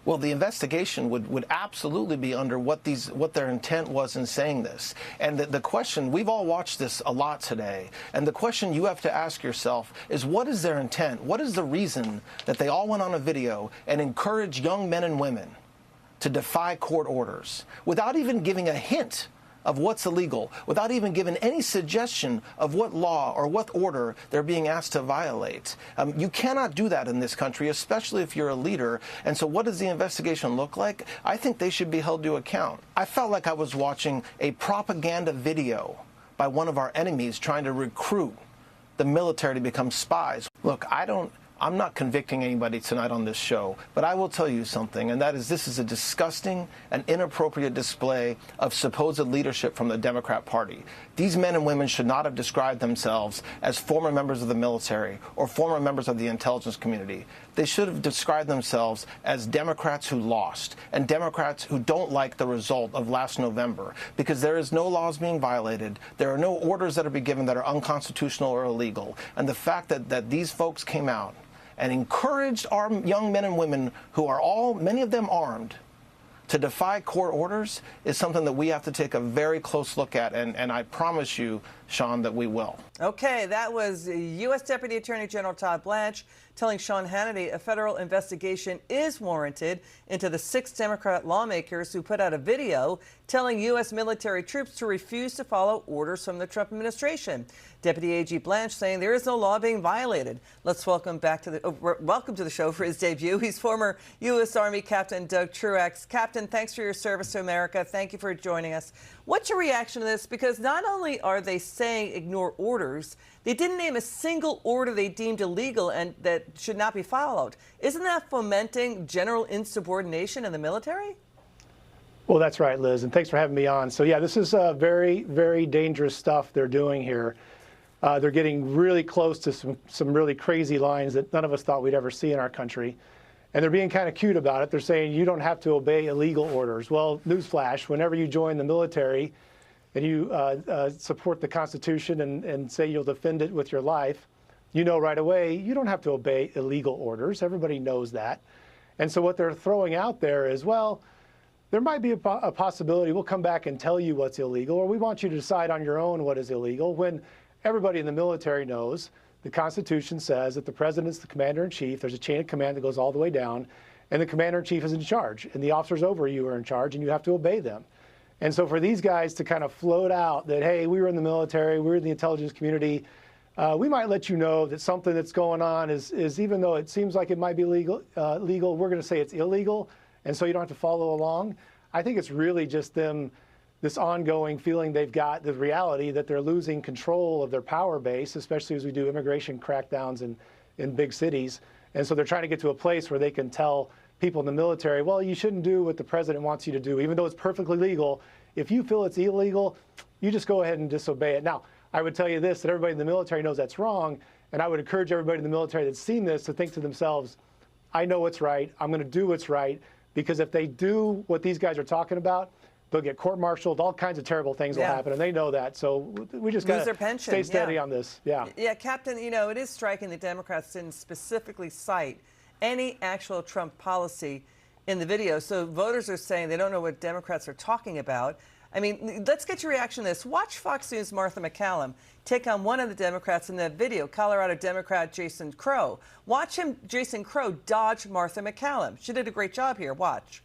Well, the investigation would absolutely be under what their intent was in saying this. And the question, we've all watched this a lot today, and the question you have to ask yourself is, what is their intent? What is the reason that they all went on a video and encouraged young men and women to defy court orders without even giving a hint of what's illegal, without even giving any suggestion of what law or what order they're being asked to violate? You cannot do that in this country, especially if you're a leader. And so what does the investigation look like? I think they should be held to account. I felt like I was watching a propaganda video by one of our enemies trying to recruit the military to become spies. Look, I'm not convicting anybody tonight on this show, but I will tell you something, and that is this is a disgusting and inappropriate display of supposed leadership from the Democrat Party. These men and women should not have described themselves as former members of the military or former members of the intelligence community. They should have described themselves as Democrats who lost and Democrats who don't like the result of last November, because there is no laws being violated. There are no orders that are being given that are unconstitutional or illegal. And the fact that these folks came out and encouraged our young men and women, who are many of them armed, to defy court orders is something that we have to take a very close look at, and I promise you, Sean, that we will. Okay, that was U.S. Deputy Attorney General Todd Blanche telling Sean Hannity a federal investigation is warranted into the 6 Democrat lawmakers who put out a video telling U.S. military troops to refuse to follow orders from the Trump administration. Deputy AG Blanche saying there is no law being violated. Let's welcome welcome to the show for his debut. He's former U.S. Army Captain Doug Truax. Captain, thanks for your service to America. Thank you for joining us. What's your reaction to this? Because not only are they saying ignore orders, they didn't name a single order they deemed illegal and that should not be followed. Isn't that fomenting general insubordination in the military? Well, that's right, Liz, and thanks for having me on. So, yeah, this is very, very dangerous stuff they're doing here. They're getting really close to some really crazy lines that none of us thought we'd ever see in our country. And they're being kind of cute about it. They're saying you don't have to obey illegal orders. Well, newsflash, whenever you join the military and you support the Constitution and say you'll defend it with your life, you know right away you don't have to obey illegal orders. Everybody knows that. And so what they're throwing out there is, well, there might be a possibility we'll come back and tell you what's illegal, or we want you to decide on your own what is illegal, when everybody in the military knows the Constitution says that the president's the commander-in-chief. There's a chain of command that goes all the way down, and the commander-in-chief is in charge, and the officers over you are in charge, and you have to obey them. And so for these guys to kind of float out that, hey, we were in the military, we were in the intelligence community, we might let you know that something that's going on is even though it seems like it might be legal, we're going to say it's illegal, and so you don't have to follow along. I think it's really just them, this ongoing feeling they've got, the reality that they're losing control of their power base, especially as we do immigration crackdowns in big cities. And so they're trying to get to a place where they can tell people in the military, well, you shouldn't do what the president wants you to do, even though it's perfectly legal. If you feel it's illegal, you just go ahead and disobey it. Now, I would tell you this, that everybody in the military knows that's wrong, and I would encourage everybody in the military that's seen this to think to themselves, I know what's right, I'm going to do what's right, because if they do what these guys are talking about, they'll get court-martialed, all kinds of terrible things will happen, and they know that. So we just got to stay steady on this. Yeah, Captain, you know, it is striking that Democrats didn't specifically cite any actual Trump policy in the video. So voters are saying they don't know what Democrats are talking about. I mean, let's get your reaction to this. Watch Fox News' Martha McCallum take on one of the Democrats in that video, Colorado Democrat Jason Crow. Watch him, Jason Crow, dodge Martha McCallum. She did a great job here. Watch.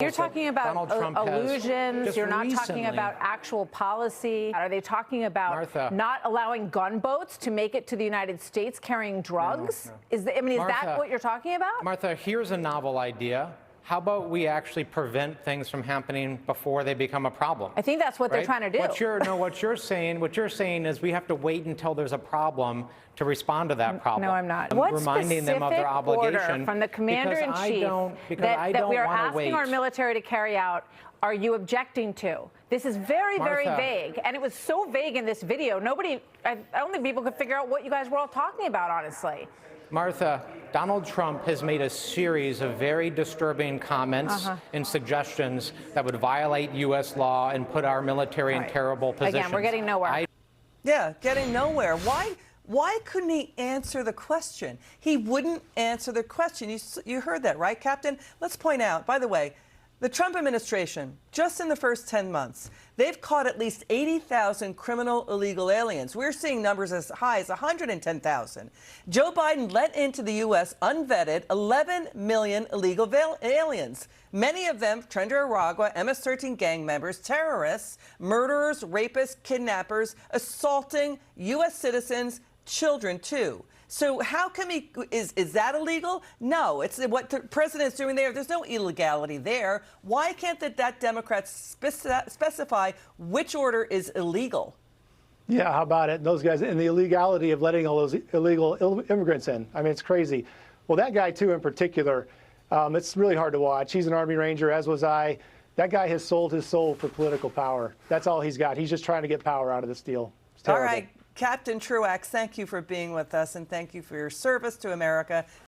You're talking about illusions. You're not talking about actual policy. Are they talking about not allowing gunboats to make it to the United States carrying drugs? No. Is that what you're talking about? Martha, here's a novel idea. How about we actually prevent things from happening before they become a problem? I think that's what they're trying to do. What you're saying is we have to wait until there's a problem to respond to that problem. No, I'm not. What reminding them of their obligation order from the commander-in-chief that we are asking our military to carry out are you objecting to? This is very, very vague, and it was so vague in this video. I don't think people could figure out what you guys were all talking about, honestly. Martha, Donald Trump has made a series of very disturbing comments and suggestions that would violate U.S. law and put our military in terrible positions. Again, we're getting nowhere. Yeah, getting nowhere. Why couldn't he answer the question? He wouldn't answer the question. You heard that, right, Captain? Let's point out, by the way, the Trump administration, just in the first 10 months, they've caught at least 80,000 criminal illegal aliens. We're seeing numbers as high as 110,000. Joe Biden let into the U.S. unvetted 11 million illegal aliens. Many of them Trender Aragua, MS-13 gang members, terrorists, murderers, rapists, kidnappers, assaulting U.S. citizens, children too. So how can we, is that illegal? No, it's what the president's doing there. There's no illegality there. Why can't that Democrats specify which order is illegal? Yeah, how about it? Those guys, and the illegality of letting all those illegal immigrants in. I mean, it's crazy. Well, that guy, too, in particular, it's really hard to watch. He's an Army Ranger, as was I. That guy has sold his soul for political power. That's all he's got. He's just trying to get power out of this deal. It's terrible. All right, Captain Truax, thank you for being with us, and thank you for your service to America.